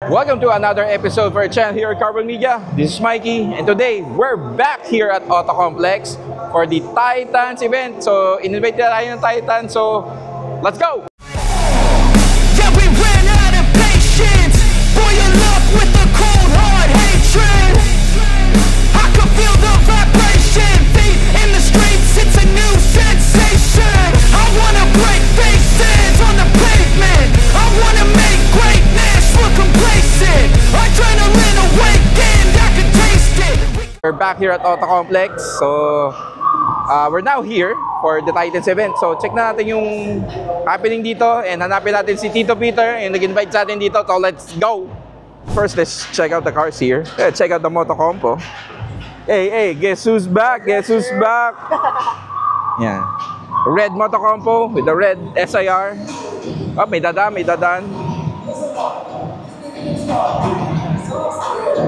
Welcome to another episode for our channel here at Carbon Media. This is Mikey, and today we're back here at Auto Complex for the Titans event. So, in-invite na tayo ng Titans, so let's go! Yeah, we ran out of patience. Boil up with the cold hard hatred. I can feel the vibration. Feet in the streets, it's a new sensation. I wanna break faces on the pavement. I wanna make greatness look complacent. Adrenaline awakened, I can taste it. We're back here at Auto Complex. So, we're now here for the Titans event. So, check na natin yung happening dito and hanapin natin si Tito Peter yung nag-invite sa atin dito. So, let's go! First, let's check out the cars here. Check out the Motocompo. Hey, guess who's back? Guess who's back? Yeah. Red Motocompo with the red SIR. Oh, may dadan.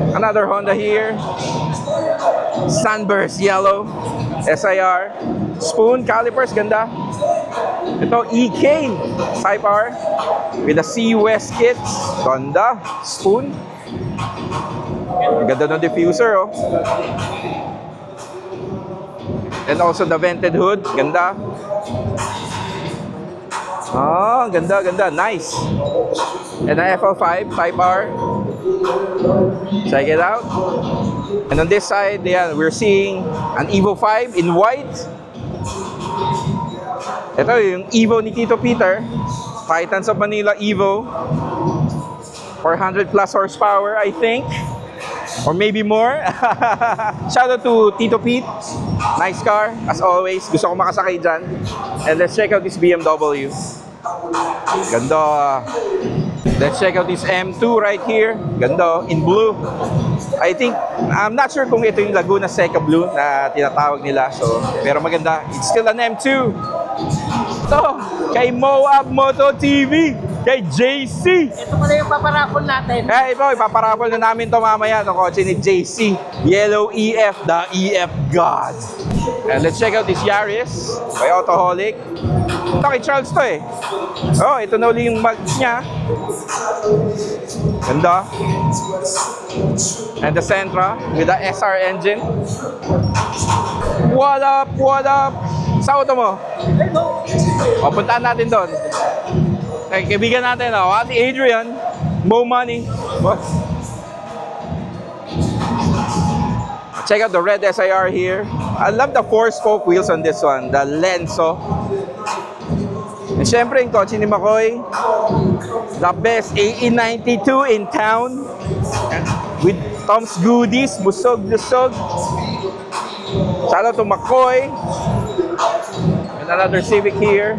Another Honda here. Sunburst yellow SIR. Spoon calipers, ganda. Ito EK Type R with the C West kits. Ganda. Spoon. Ganda ng diffuser, oh. And also the vented hood. Ganda. Oh, ganda. Nice. And the FL5 Type R. Check it out. And on this side, yeah, we're seeing an Evo 5 in white. Ito yung Evo ni Tito Peter. Titans of Manila Evo. 400 plus horsepower, I think. Or maybe more. Shout out to Tito Pete. Nice car, as always. Gusto ko makasakay dyan. And let's check out this BMW. Ganda. Let's check out this M2 right here. Ganda, in blue. I think, I'm not sure kung ito yung Laguna Seca Blue na tinatawag nila. So, pero maganda. It's still an M2. Ito, kay Moab Moto TV. Kay JC. Ito pala yung paparapol natin. Ito, ipaparapol na namin ito mamaya. Itong kotse ni JC. Yellow EF, the EF God. And let's check out this Yaris by Autoholic. Ito kay Charles to eh. Oh, ito na uli yung mag niya. Ganda. And the Sentra with the SR engine. What up? Sa auto mo? O, puntaan natin doon. Ay, kaibigan natin, oh. Ate Adrian, Mo Money. What? Check out the red SIR here. I love the 4-spoke wheels on this one. The Lenso. And syempre, yung kotse ni McCoy. The best AE92 in town. With Tom's Goodies. Busog. Shout out to McCoy. And another Civic here.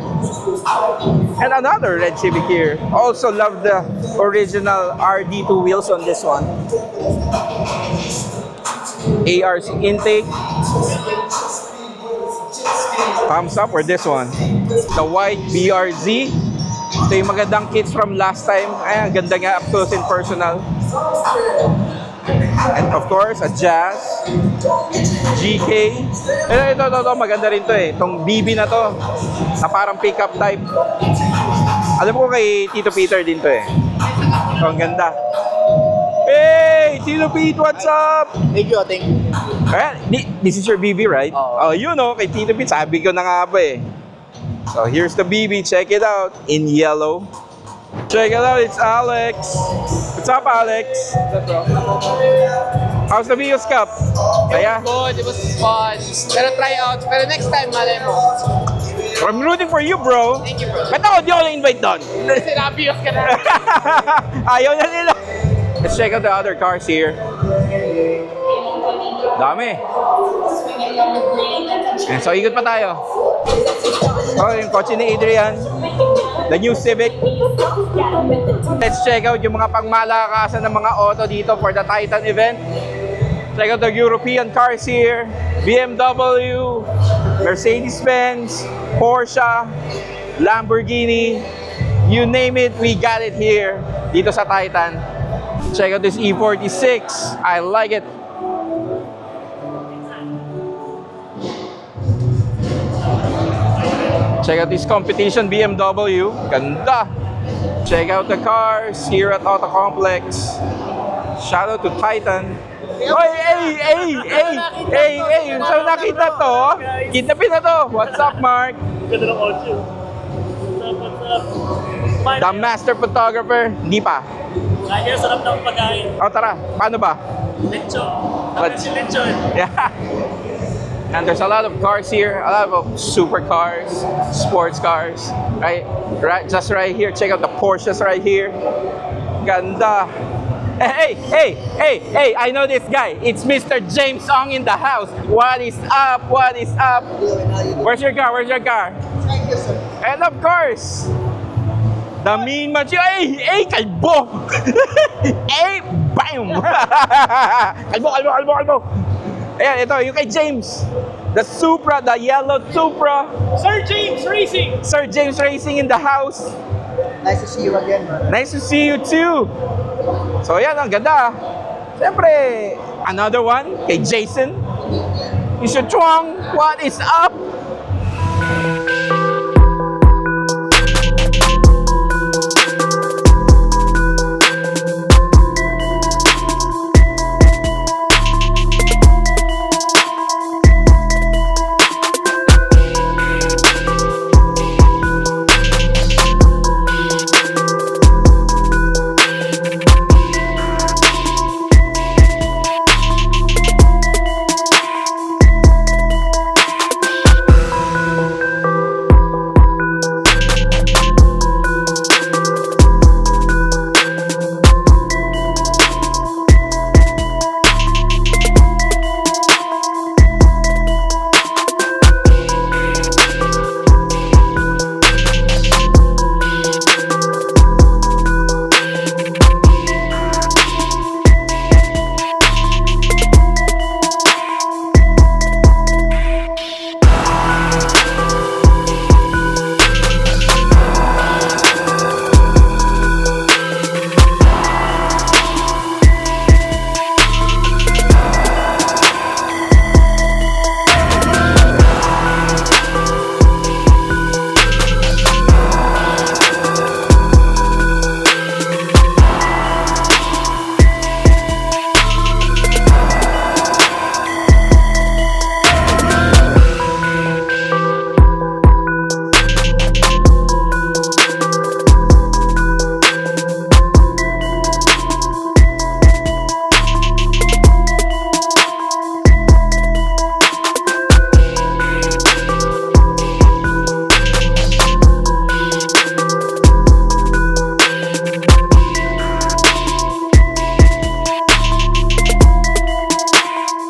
And another red Civic here. Also love the original RD2 wheels on this one. ARC intake. Thumbs up for this one. The white BRZ. Ito yung magandang kits from last time. Ay, ang ganda nga up close and personal. And of course, a Jazz GK. Ito, maganda rin to eh. Itong BB na to, na parang pickup type. Alam ko kay Tito Peter din to eh. Ito, ang ganda. Hey, Tito Pete, what's up? Thank you. Ayan, this is your BB, right? Oh, you know, kay Tito Pete, sabi ko na nga ba eh. So, here's the BB. Check it out. In yellow. Check it out, it's Alex. What's up, Alex? What's up, bro? How's the Vios Cup? Kaya? Good, it was fun. Pero tryouts. Pero next time, malay mo. I'm rooting for you, bro. Thank you, bro. Ba't ako di ako na-invite doon? Sinabios ka na. Ayaw na nila. Let's check out the other cars here. Dami. And so, ikot pa tayo. Oh, yung kotse ni Adrian. The new Civic. Let's check out yung mga pangmalakasan ng mga auto dito for the Titan event. Check out the European cars here. BMW, Mercedes-Benz, Porsche, Lamborghini. You name it, we got it here. Dito sa Titan. Check out this E46. I like it. Check out this competition BMW. Ganda. Check out the cars here at Auto Complex. Shout out to Titan. Oy, hey, so nakita to? Kidnapin na to. What's up, Mark? Ganda ng audio. What's up? The master photographer. Hindi pa. Kaya sarap ng pagkain. O tara, paano ba? Lechon. Let's- Si lechon. Yeah. And there's a lot of cars here, a lot of supercars, sports cars. Right, just right here. Check out the Porsches right here. Ganda. Hey, I know this guy. It's Mr. James Ong in the house. What is up? What is up? Where's your car? Where's your car? And of course, the mean macho. Hey, kalbo. Hey, bam. Kalbo. Ayan, ito, yung kay James. The Supra, the yellow Supra. Sir James Racing! Sir James Racing in the house. Nice to see you again, man. Nice to see you too. So ayan, ang ganda. Siyempre, another one kay Jason. Mr. Chuang, what is up?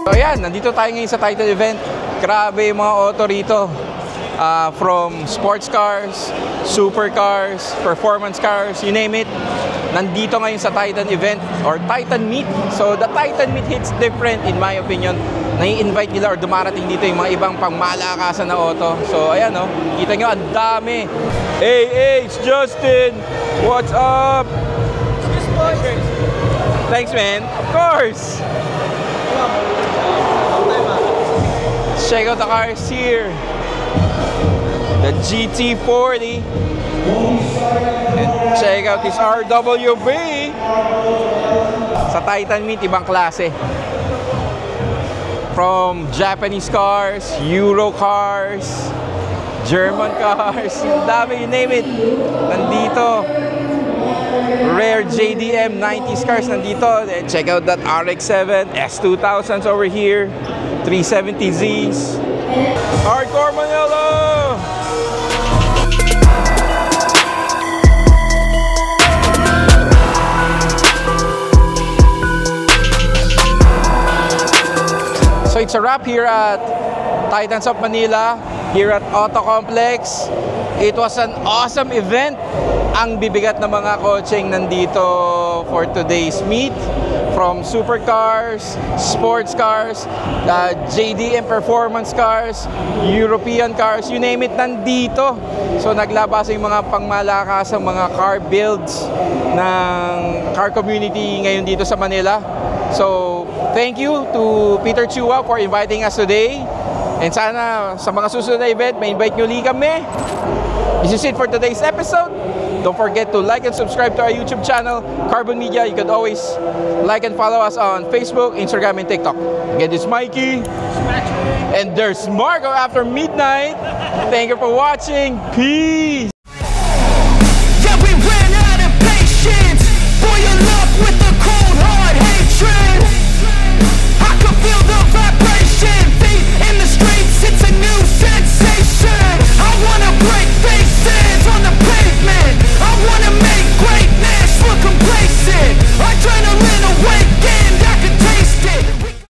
So ayan, nandito tayo ngayon sa Titan event. Grabe yung mga auto rito. From sports cars, supercars, performance cars, you name it. Nandito ngayon sa Titan event or Titan Meet. So the Titan Meet hits different in my opinion. Nai-invite nila or dumarating dito yung mga ibang pangmalakasan na auto. So ayan o, kita nyo ang dami. Hey, it's Justin! What's up? Thanks man, of course! Check out the cars here. The GT40. And check out this RWB. Sa Titan Meet, ibang klase. From Japanese cars, Euro cars, German cars, dami, you name it. Nandito. Rare JDM 90s cars nandito. Check out that RX-7, S2000s over here. 370Zs. Hardcore Manila! So it's a wrap here at Titans of Manila, here at Auto Complex. It was an awesome event. Ang bibigat ng mga coaching nandito for today's meet. From supercars, sports cars, JDM performance cars, European cars, you name it, nandito. So naglabas yung mga pangmalakas ang mga car builds ng car community ngayon dito sa Manila. So thank you to Peter Chua for inviting us today. And sana sa mga susunod na event, may invite nyo ulit kami. This is it for today's episode. Don't forget to like and subscribe to our YouTube channel, Carbon Media. You can always like and follow us on Facebook, Instagram, and TikTok. Again, this is Mikey. And there's Marco after midnight. Thank you for watching. Peace.